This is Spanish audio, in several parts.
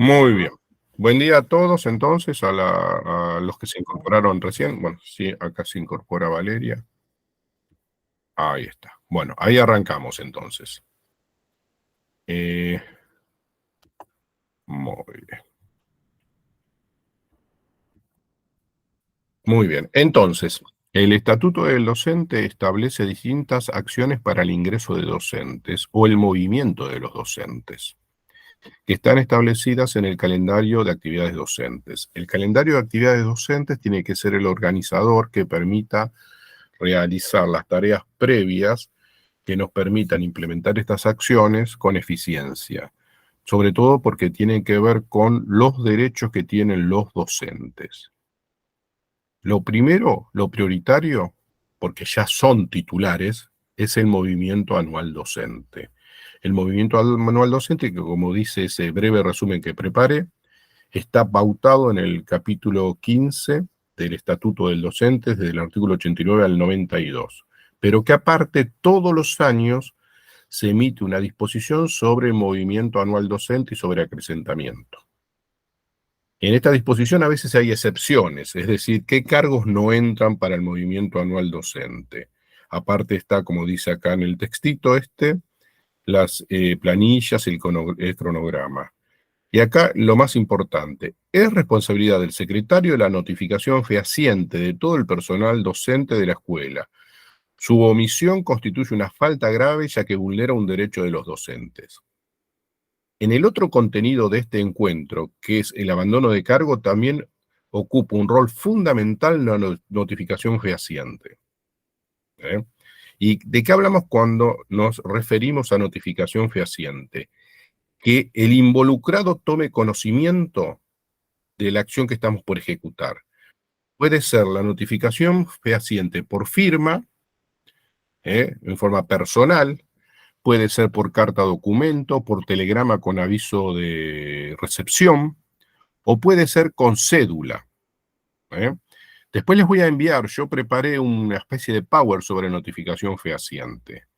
Muy bien. Buen día a todos, entonces, a los que se incorporaron recién. Bueno, sí, acá se incorpora Valeria. Ahí está. Bueno, ahí arrancamos entonces. Eh, muy bien. Muy bien. Entonces, el Estatuto del Docente establece distintas acciones para el ingreso de docentes o el movimiento de los docentes, que están establecidas en el calendario de actividades docentes. El calendario de actividades docentes tiene que ser el organizador que permita realizar las tareas previas que nos permitan implementar estas acciones con eficiencia, sobre todo porque tienen que ver con los derechos que tienen los docentes. Lo primero, lo prioritario, porque ya son titulares, es el movimiento anual docente. El movimiento anual docente, que como dice ese breve resumen que preparé, está pautado en el capítulo 15 del Estatuto del Docente, desde el artículo 89 al 92, pero que aparte todos los años se emite una disposición sobre el movimiento anual docente y sobre acrecentamiento. En esta disposición a veces hay excepciones, es decir, qué cargos no entran para el movimiento anual docente. Aparte está, como dice acá en el textito las planillas, el cronograma. Y acá lo más importante, es responsabilidad del secretario la notificación fehaciente de todo el personal docente de la escuela. Su omisión constituye una falta grave ya que vulnera un derecho de los docentes. En el otro contenido de este encuentro, que es el abandono de cargo, también ocupa un rol fundamental la notificación fehaciente. ¿Y de qué hablamos cuando nos referimos a notificación fehaciente? Que el involucrado tome conocimiento de la acción que estamos por ejecutar. Puede ser la notificación fehaciente por firma, en forma personal, puede ser por carta documento, por telegrama con aviso de recepción, o puede ser con cédula. ¿eh? Después les voy a enviar, yo preparé una especie de power sobre notificación fehaciente.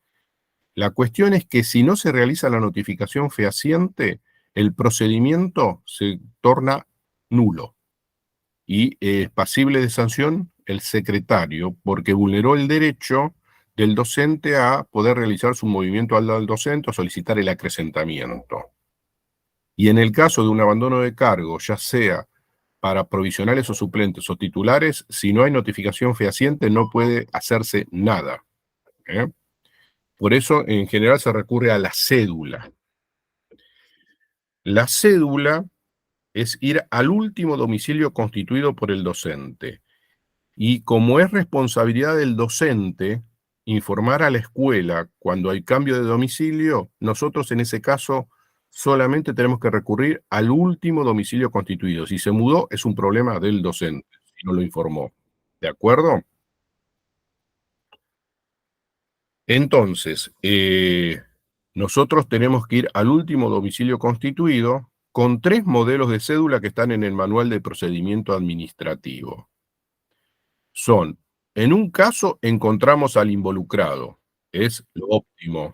La cuestión es que si no se realiza la notificación fehaciente, el procedimiento se torna nulo y es pasible de sanción el secretario porque vulneró el derecho del docente a poder realizar su movimiento al docente o solicitar el acrecentamiento. Y en el caso de un abandono de cargo, ya sea para provisionales o suplentes o titulares, si no hay notificación fehaciente no puede hacerse nada. Por eso, en general, se recurre a la cédula. La cédula es ir al último domicilio constituido por el docente. Y como es responsabilidad del docente informar a la escuela cuando hay cambio de domicilio, nosotros en ese caso solamente tenemos que recurrir al último domicilio constituido. Si se mudó, es un problema del docente, si no lo informó. ¿De acuerdo? Entonces, nosotros tenemos que ir al último domicilio constituido con 3 modelos de cédula que están en el manual de procedimiento administrativo. Son, en un caso encontramos al involucrado, es lo óptimo.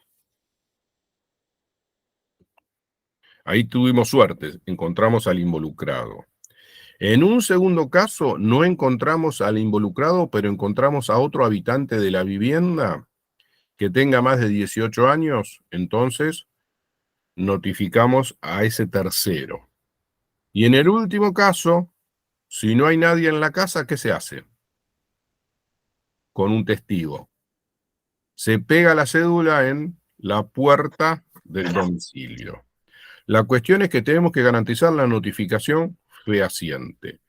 Ahí tuvimos suerte, encontramos al involucrado. En un segundo caso no encontramos al involucrado, pero encontramos a otro habitante de la vivienda que tenga más de 18 años, entonces notificamos a ese tercero. Y en el último caso, si no hay nadie en la casa, ¿qué se hace? Con un testigo. Se pega la cédula en la puerta del domicilio. La cuestión es que tenemos que garantizar la notificación fehaciente.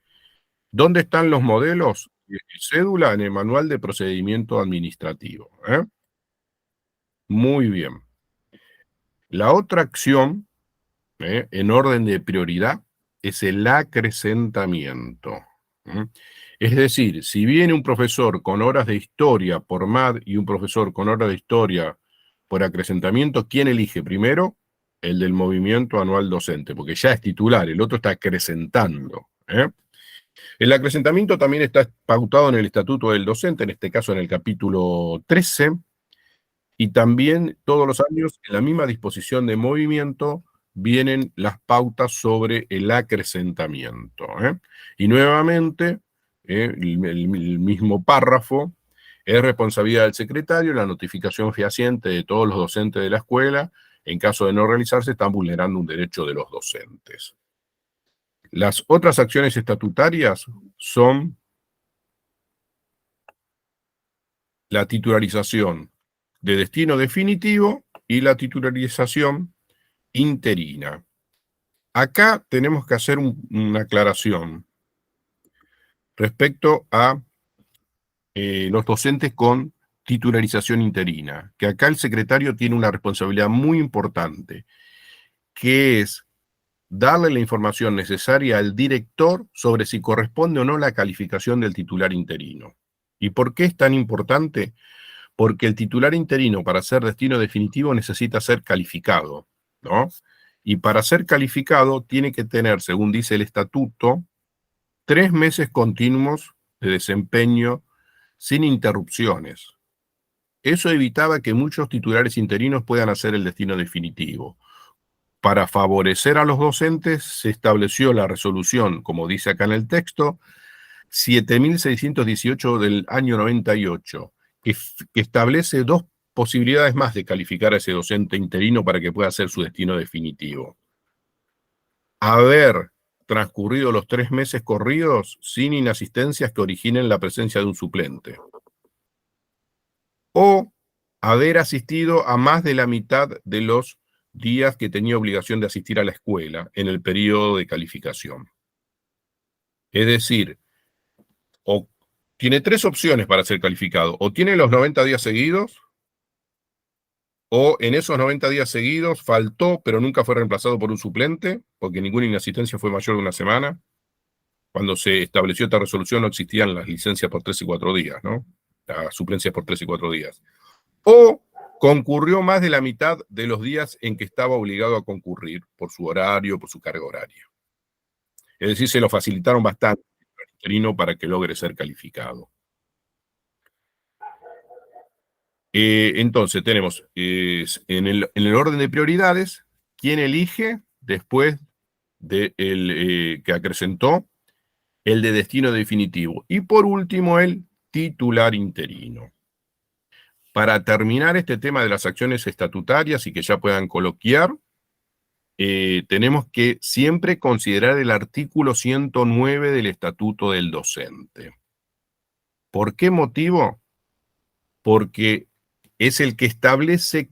¿Dónde están los modelos de cédula? En el manual de procedimiento administrativo. Muy bien. La otra acción, en orden de prioridad, es el acrecentamiento. Es decir, si viene un profesor con horas de historia por MAD y un profesor con horas de historia por acrecentamiento, ¿quién elige primero? El del movimiento anual docente, porque ya es titular, el otro está acrecentando. El acrecentamiento también está pautado en el Estatuto del Docente, en este caso en el capítulo 13, y también todos los años en la misma disposición de movimiento vienen las pautas sobre el acrecentamiento. Y nuevamente, el mismo párrafo, es responsabilidad del secretario la notificación fehaciente de todos los docentes de la escuela. En caso de no realizarse, están vulnerando un derecho de los docentes. Las otras acciones estatutarias son la titularización de destino definitivo y la titularización interina. Acá tenemos que hacer una aclaración respecto a los docentes con titularización interina, que acá el secretario tiene una responsabilidad muy importante, que es darle la información necesaria al director sobre si corresponde o no la calificación del titular interino. ¿Y por qué es tan importante? Porque el titular interino, para ser destino definitivo, necesita ser calificado, ¿no? Y para ser calificado tiene que tener, según dice el estatuto, 3 meses continuos de desempeño sin interrupciones. Eso evitaba que muchos titulares interinos puedan hacer el destino definitivo. Para favorecer a los docentes, se estableció la resolución, como dice acá en el texto, 7.618 del año 98, que establece 2 posibilidades más de calificar a ese docente interino para que pueda hacer su destino definitivo. Haber transcurrido los 3 meses corridos sin inasistencias que originen la presencia de un suplente. O haber asistido a más de la mitad de los días que tenía obligación de asistir a la escuela en el periodo de calificación. Es decir, o tiene 3 opciones para ser calificado. O tiene los 90 días seguidos, o en esos 90 días seguidos faltó, pero nunca fue reemplazado por un suplente, porque ninguna inasistencia fue mayor de una semana. Cuando se estableció esta resolución no existían las licencias por 3 y 4 días, ¿no? Las suplencias por 3 y 4 días. O concurrió más de la mitad de los días en que estaba obligado a concurrir por su horario, por su carga horaria. Es decir, se lo facilitaron bastante al interino para que logre ser calificado. Entonces tenemos en el orden de prioridades, ¿quién elige después de que acrecentó? El de destino definitivo. Y por último, el titular interino. Para terminar este tema de las acciones estatutarias y que ya puedan coloquiar, tenemos que siempre considerar el artículo 109 del Estatuto del Docente. ¿Por qué motivo? Porque es el que establece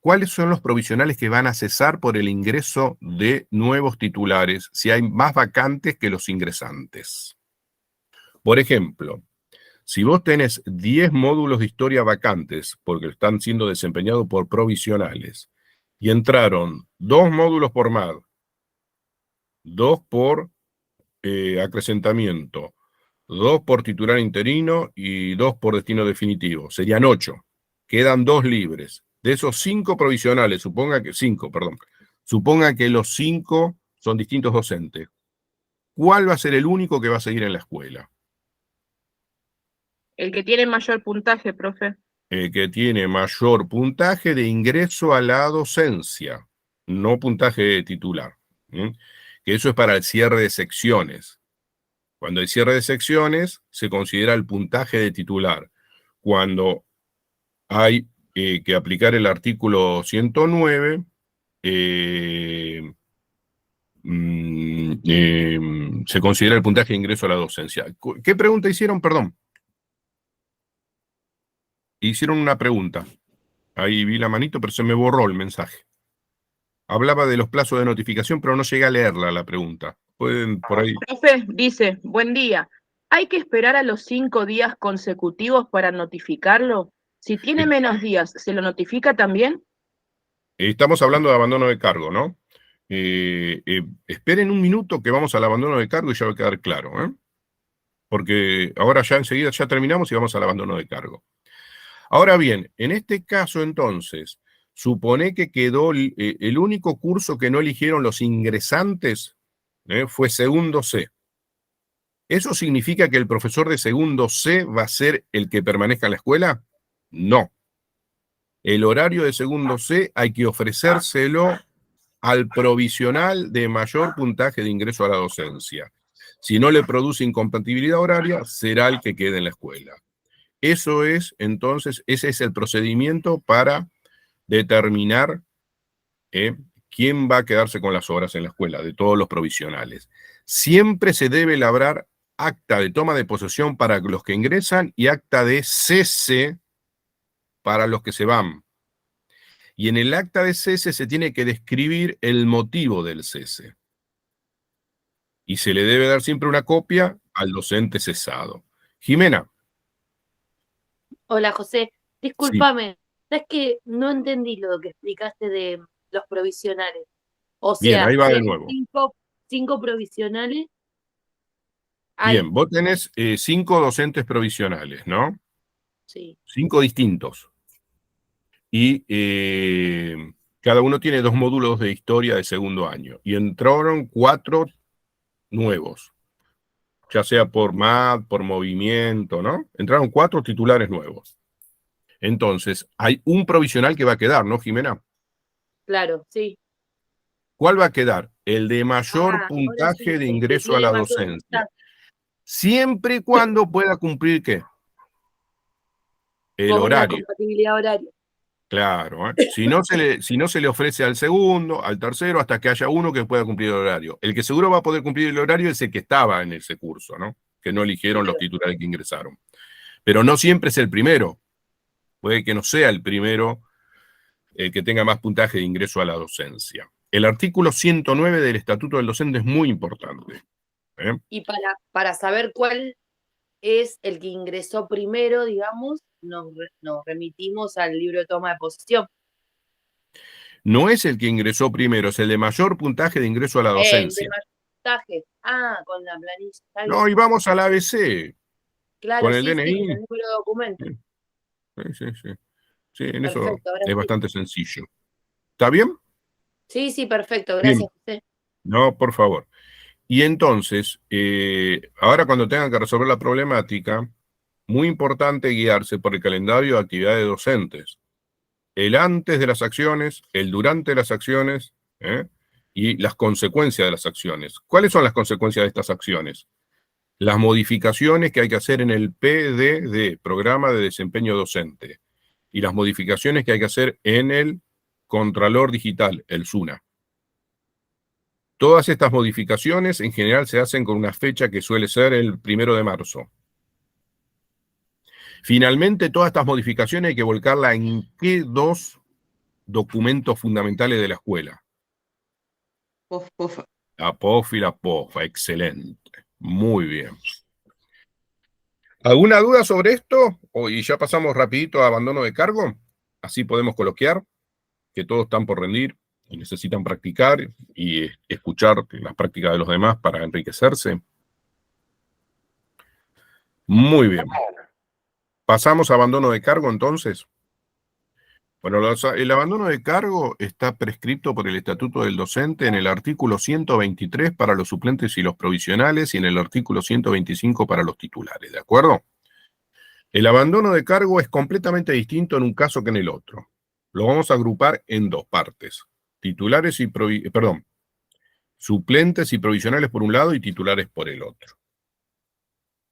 cuáles son los provisionales que van a cesar por el ingreso de nuevos titulares si hay más vacantes que los ingresantes. Por ejemplo, si vos tenés 10 módulos de historia vacantes, porque están siendo desempeñados por provisionales, y entraron 2 módulos por MAD, 2 por acrecentamiento, 2 por titular interino y 2 por destino definitivo, serían 8. Quedan 2 libres. De esos 5 provisionales, suponga que los 5 son distintos docentes. ¿Cuál va a ser el único que va a seguir en la escuela? El que tiene mayor puntaje, profe. El que tiene mayor puntaje de ingreso a la docencia, no puntaje titular. Que eso es para el cierre de secciones. Cuando hay cierre de secciones, se considera el puntaje de titular. Cuando hay que aplicar el artículo 109, se considera el puntaje de ingreso a la docencia. ¿Qué pregunta hicieron? Perdón. Hicieron una pregunta. Ahí vi la manito, pero se me borró el mensaje. Hablaba de los plazos de notificación, pero no llegué a leerla la pregunta. Pueden por ahí. Profe, dice, buen día. ¿Hay que esperar a los 5 días consecutivos para notificarlo? Si tiene menos días, ¿se lo notifica también? Estamos hablando de abandono de cargo, ¿no? Esperen un minuto que vamos al abandono de cargo y ya va a quedar claro, ¿eh? Porque ahora ya enseguida ya terminamos y vamos al abandono de cargo. Ahora bien, en este caso entonces, supone que quedó el único curso que no eligieron los ingresantes fue segundo C. ¿Eso significa que el profesor de segundo C va a ser el que permanezca en la escuela? No. El horario de segundo C hay que ofrecérselo al provisional de mayor puntaje de ingreso a la docencia. Si no le produce incompatibilidad horaria, será el que quede en la escuela. Eso es, entonces, ese es el procedimiento para determinar quién va a quedarse con las horas en la escuela, de todos los provisionales. Siempre se debe labrar acta de toma de posesión para los que ingresan y acta de cese para los que se van. Y en el acta de cese se tiene que describir el motivo del cese. Y se le debe dar siempre una copia al docente cesado. Jimena. Hola, José. Sí. Discúlpame, es que no entendí lo que explicaste de los provisionales. O Bien, sea, ahí va si de hay nuevo. cinco provisionales, hay. Bien, vos tenés 5 docentes provisionales, ¿no? Sí. 5 distintos. Y cada uno tiene 2 módulos de historia de segundo año. Y entraron 4 nuevos, ya sea por MAD, por movimiento, ¿no? Entraron 4 titulares nuevos. Entonces, hay un provisional que va a quedar, ¿no, Jimena? Claro, sí. ¿Cuál va a quedar? El de mayor Ahora puntaje sí, de el que ingreso a tiene la mayor docencia. puntaje. Siempre y cuando pueda cumplir, ¿qué? El Con la horario. compatibilidad horaria. Claro, ¿eh? Si no se le ofrece al segundo, al tercero, hasta que haya uno que pueda cumplir el horario. El que seguro va a poder cumplir el horario es el que estaba en ese curso, ¿no? Que no eligieron los Claro. titulares que ingresaron. Pero no siempre es el primero. Puede que no sea el primero el que tenga más puntaje de ingreso a la docencia. El artículo 109 del Estatuto del Docente es muy importante. Y para saber cuál es el que ingresó primero, digamos, nos remitimos al libro de toma de posesión. No es el que ingresó primero, es el de mayor puntaje de ingreso a la El de docencia. mayor puntaje. Con la planilla. Está bien. No, y vamos al ABC, Claro, con el sí, sí, con DNI. el número de documento. Sí, sí, sí. Sí, en eso Perfecto, ahora es sí. bastante sencillo. ¿Está bien? Sí, sí, perfecto. Bien. Gracias, José. No, por favor. Y entonces, ahora cuando tengan que resolver la problemática, muy importante guiarse por el calendario de actividades docentes. El antes de las acciones, el durante las acciones, y las consecuencias de las acciones. ¿Cuáles son las consecuencias de estas acciones? Las modificaciones que hay que hacer en el PDD, Programa de Desempeño Docente, y las modificaciones que hay que hacer en el Contralor Digital, el SUNA. Todas estas modificaciones en general se hacen con una fecha que suele ser el 1 de marzo. Finalmente, todas estas modificaciones hay que volcarla en qué 2 documentos fundamentales de la escuela. POF. La POF y la POFA, excelente. Muy bien. ¿Alguna duda sobre esto? Y ya pasamos rapidito a abandono de cargo. Así podemos coloquiar, que todos están por rendir y necesitan practicar y escuchar las prácticas de los demás para enriquecerse. Muy bien. Pasamos a abandono de cargo entonces. Bueno, el abandono de cargo está prescrito por el Estatuto del Docente en el artículo 123 para los suplentes y los provisionales y en el artículo 125 para los titulares, ¿de acuerdo? El abandono de cargo es completamente distinto en un caso que en el otro. Lo vamos a agrupar en 2 partes. Titulares y suplentes y provisionales por un lado y titulares por el otro.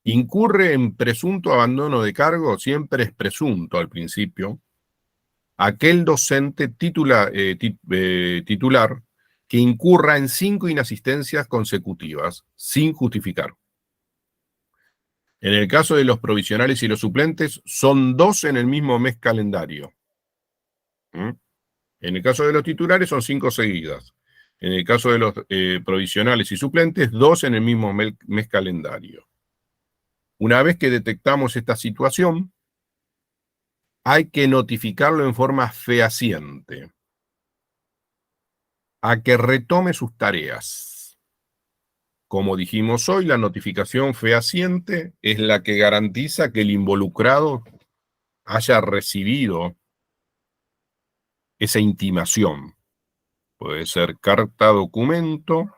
Incurre en presunto abandono de cargo, siempre es presunto al principio, aquel docente titular que incurra en 5 inasistencias consecutivas sin justificar. En el caso de los provisionales y los suplentes, son 2 en el mismo mes calendario. En el caso de los titulares, son 5 seguidas. En el caso de los provisionales y suplentes, 2 en el mismo mes calendario. Una vez que detectamos esta situación, hay que notificarlo en forma fehaciente a que retome sus tareas. Como dijimos hoy, la notificación fehaciente es la que garantiza que el involucrado haya recibido esa intimación. Puede ser carta documento,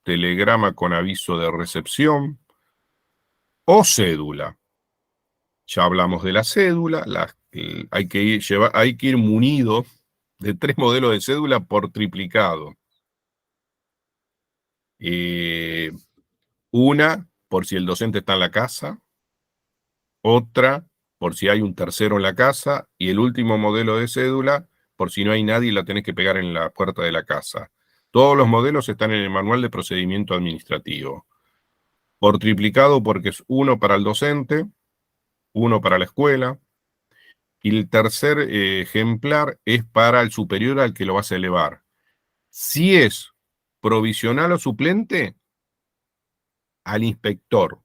telegrama con aviso de recepción o cédula. Ya hablamos de la cédula, hay que ir munido de 3 modelos de cédula por triplicado. Una, por si el docente está en la casa, otra, por si hay un tercero en la casa, y el último modelo de cédula, por si no hay nadie y la tenés que pegar en la puerta de la casa. Todos los modelos están en el manual de procedimiento administrativo. Por triplicado, porque es uno para el docente, uno para la escuela, y el tercer ejemplar es para el superior al que lo vas a elevar. Si es provisional o suplente, al inspector.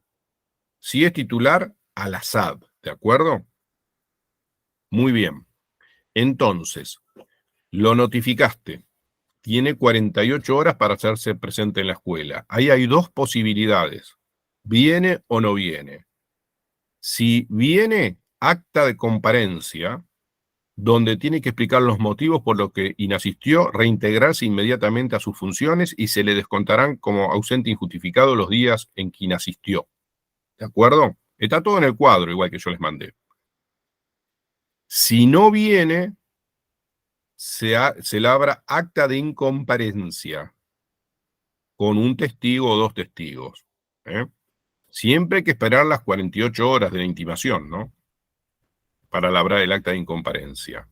Si es titular, a la SAD, ¿de acuerdo? Muy bien. Entonces, lo notificaste. Tiene 48 horas para hacerse presente en la escuela. Ahí hay dos posibilidades. ¿Viene o no viene? Si viene, acta de comparencia, donde tiene que explicar los motivos por los que inasistió, reintegrarse inmediatamente a sus funciones y se le descontarán como ausente injustificado los días en que inasistió. ¿De acuerdo? Está todo en el cuadro, igual que yo les mandé. Si no viene, se labra acta de incomparecencia con un testigo o dos testigos. Siempre hay que esperar las 48 horas de la intimación, ¿no? Para labrar el acta de incomparecencia.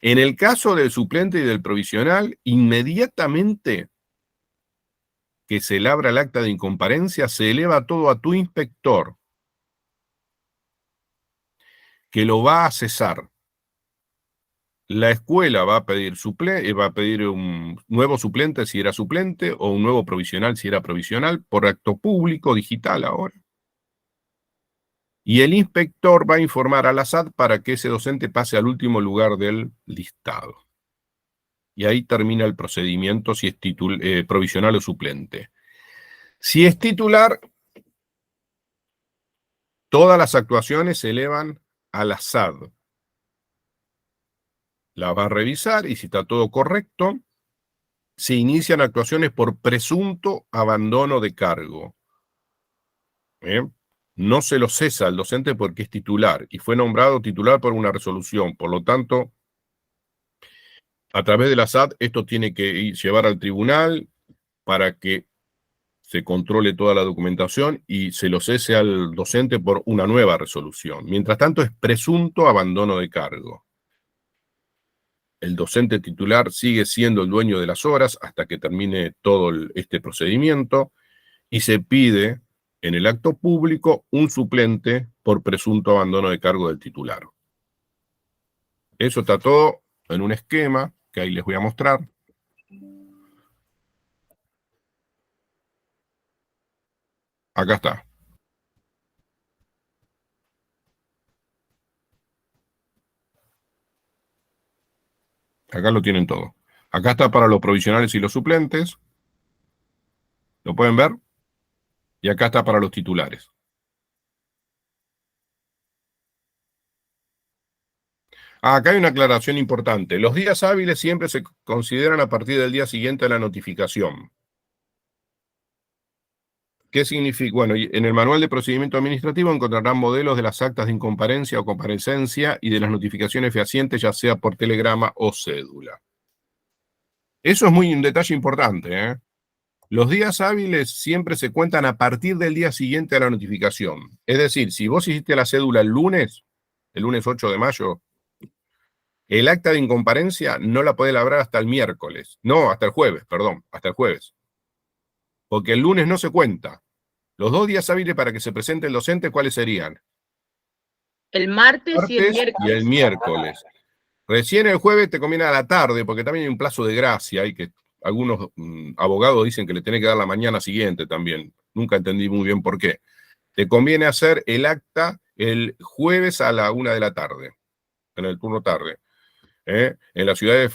En el caso del suplente y del provisional, inmediatamente que se labra el acta de incomparecencia, se eleva todo a tu inspector, que lo va a cesar. La escuela va a pedir un nuevo suplente si era suplente, o un nuevo provisional si era provisional, por acto público, digital ahora. Y el inspector va a informar a la SAD para que ese docente pase al último lugar del listado. Y ahí termina el procedimiento si es provisional o suplente. Si es titular, todas las actuaciones se elevan a la SAD. La va a revisar y si está todo correcto, se inician actuaciones por presunto abandono de cargo. No se lo cesa al docente porque es titular y fue nombrado titular por una resolución. Por lo tanto, a través de la SAD, esto tiene que llevar al tribunal para que se controle toda la documentación y se lo cese al docente por una nueva resolución. Mientras tanto, es presunto abandono de cargo. El docente titular sigue siendo el dueño de las horas hasta que termine todo este procedimiento y se pide en el acto público un suplente por presunto abandono de cargo del titular. Eso está todo en un esquema que ahí les voy a mostrar. Acá está. Acá lo tienen todo. Acá está para los provisionales y los suplentes. ¿Lo pueden ver? Y acá está para los titulares. Acá hay una aclaración importante. Los días hábiles siempre se consideran a partir del día siguiente a la notificación. ¿Qué significa? Bueno, en el manual de procedimiento administrativo encontrarán modelos de las actas de incomparecencia o comparecencia y de las notificaciones fehacientes, ya sea por telegrama o cédula. Eso es un detalle importante, Los días hábiles siempre se cuentan a partir del día siguiente a la notificación. Es decir, si vos hiciste la cédula el lunes 8 de mayo, el acta de incomparencia no la podés labrar hasta el miércoles. No, hasta el jueves, perdón, hasta el jueves. Porque el lunes no se cuenta. Los 2 días hábiles para que se presente el docente, ¿cuáles serían? El martes y el Y el miércoles. Recién el jueves te conviene a la tarde, porque también hay un plazo de gracia, y que algunos abogados dicen que le tenés que dar la mañana siguiente también. Nunca entendí muy bien por qué. Te conviene hacer el acta el jueves a la 1 de la tarde, en el turno tarde. En la ciudad de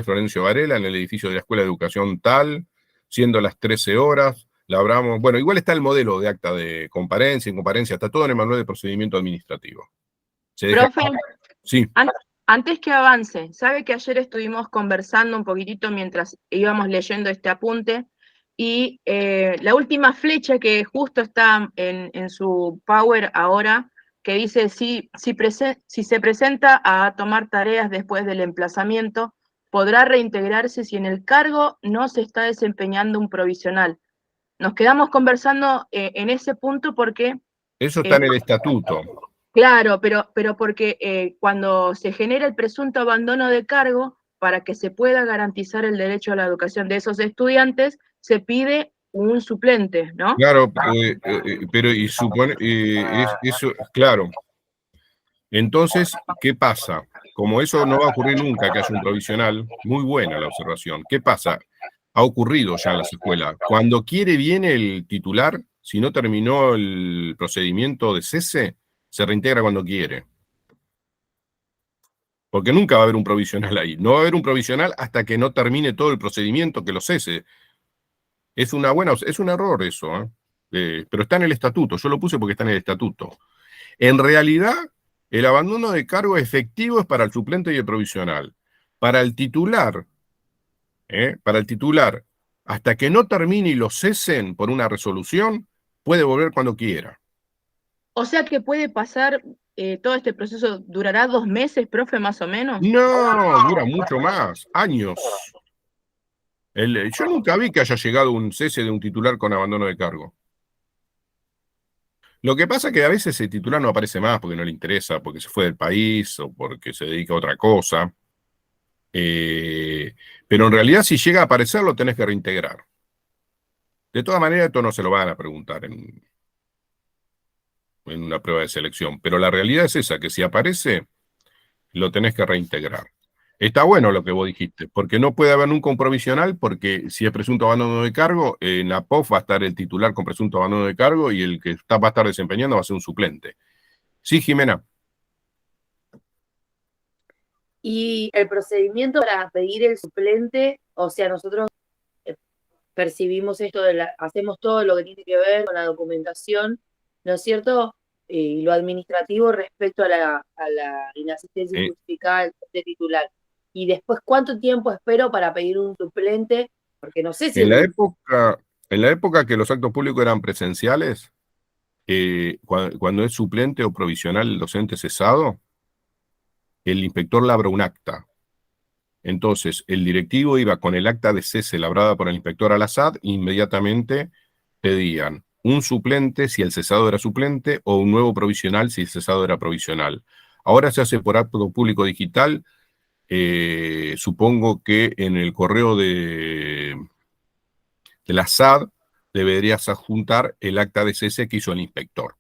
Florencio Varela, en el edificio de la Escuela de Educación tal, siendo las 13 horas, labramos. Bueno, igual está el modelo de acta de comparencia, incomparecencia, está todo en el manual de procedimiento administrativo. Profe, sí. Antes que avance, sabe que ayer estuvimos conversando un poquitito mientras íbamos leyendo este apunte y la última flecha que justo está en su Power ahora, que dice si se presenta a tomar tareas después del emplazamiento, podrá reintegrarse si en el cargo no se está desempeñando un provisional. Nos quedamos conversando en ese punto porque... Eso está en el estatuto. Claro, pero porque cuando se genera el presunto abandono de cargo, para que se pueda garantizar el derecho a la educación de esos estudiantes, se pide un suplente, ¿no? Claro, pero y supone, eso, claro. Entonces, ¿qué pasa? Como eso no va a ocurrir nunca que haya un provisional, muy buena la observación. ¿Qué pasa? Ha ocurrido ya en las escuelas. Cuando quiere viene el titular, si no terminó el procedimiento de cese, se reintegra cuando quiere. Porque nunca va a haber un provisional ahí. No va a haber un provisional hasta que no termine todo el procedimiento que lo cese. Es un error eso, pero está en el estatuto. Yo lo puse porque está en el estatuto. En realidad, el abandono de cargo efectivo es para el suplente y el provisional. Para el titular, hasta que no termine y lo cesen por una resolución, puede volver cuando quiera. O sea que puede pasar, todo este proceso durará 2 meses, profe, más o menos. No, dura mucho más, años. Yo nunca vi que haya llegado un cese de un titular con abandono de cargo. Lo que pasa es que a veces el titular no aparece más porque no le interesa, porque se fue del país o porque se dedica a otra cosa. Pero en realidad si llega a aparecer lo tenés que reintegrar. De todas maneras esto no se lo van a preguntar en una prueba de selección, pero la realidad es esa, que si aparece lo tenés que reintegrar. Está bueno lo que vos dijiste, porque no puede haber nunca un provisional, porque si es presunto abandono de cargo, en la POF va a estar el titular con presunto abandono de cargo y el que va a estar desempeñando va a ser un suplente. Sí, Jimena. Y el procedimiento para pedir el suplente, o sea, nosotros percibimos esto, hacemos todo lo que tiene que ver con la documentación, ¿no es cierto? Y lo administrativo respecto a la inasistencia injustificada del titular. Y después, ¿cuánto tiempo espero para pedir un suplente? Porque no sé si... En la época que los actos públicos eran presenciales, cuando es suplente o provisional el docente cesado, el inspector labra un acta. Entonces, el directivo iba con el acta de cese labrada por el inspector a la SAD e inmediatamente pedían un suplente si el cesado era suplente o un nuevo provisional si el cesado era provisional. Ahora se hace por acto público digital. Supongo que en el correo de la SAD deberías adjuntar el acta de cese que hizo el inspector.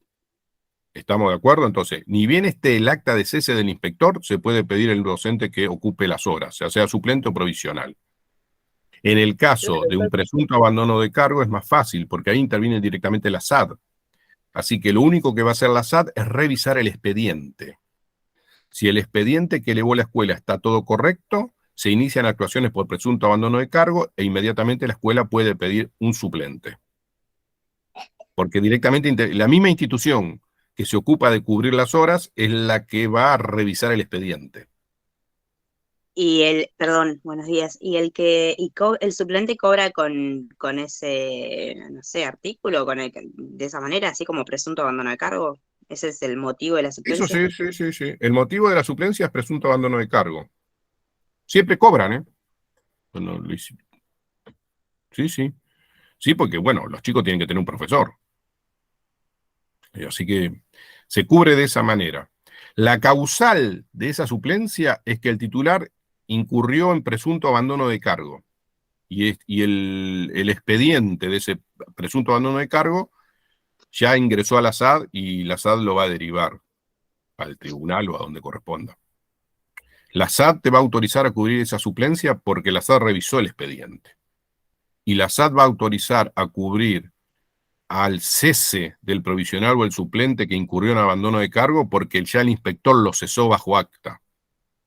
¿Estamos de acuerdo? Entonces, ni bien esté el acta de cese del inspector, se puede pedir el docente que ocupe las horas, sea suplente o provisional. En el caso de un presunto abandono de cargo es más fácil, porque ahí interviene directamente la SAD. Así que lo único que va a hacer la SAD es revisar el expediente. Si el expediente que elevó la escuela está todo correcto, se inician actuaciones por presunto abandono de cargo e inmediatamente la escuela puede pedir un suplente. Porque directamente la misma institución que se ocupa de cubrir las horas es la que va a revisar el expediente. Y perdón, buenos días, el suplente cobra con ese, no sé, artículo, de esa manera, así como presunto abandono de cargo. ¿Ese es el motivo de la suplencia? Eso sí. El motivo de la suplencia es presunto abandono de cargo. Siempre cobran, ¿eh? Bueno, sí. Sí, porque, bueno, los chicos tienen que tener un profesor. Así que se cubre de esa manera. La causal de esa suplencia es que el titular incurrió en presunto abandono de cargo. Y el expediente de ese presunto abandono de cargo ya ingresó a la SAD y la SAD lo va a derivar al tribunal o a donde corresponda. La SAD te va a autorizar a cubrir esa suplencia porque la SAD revisó el expediente. Y la SAD va a autorizar a cubrir al cese del provisional o el suplente que incurrió en abandono de cargo porque ya el inspector lo cesó bajo acta.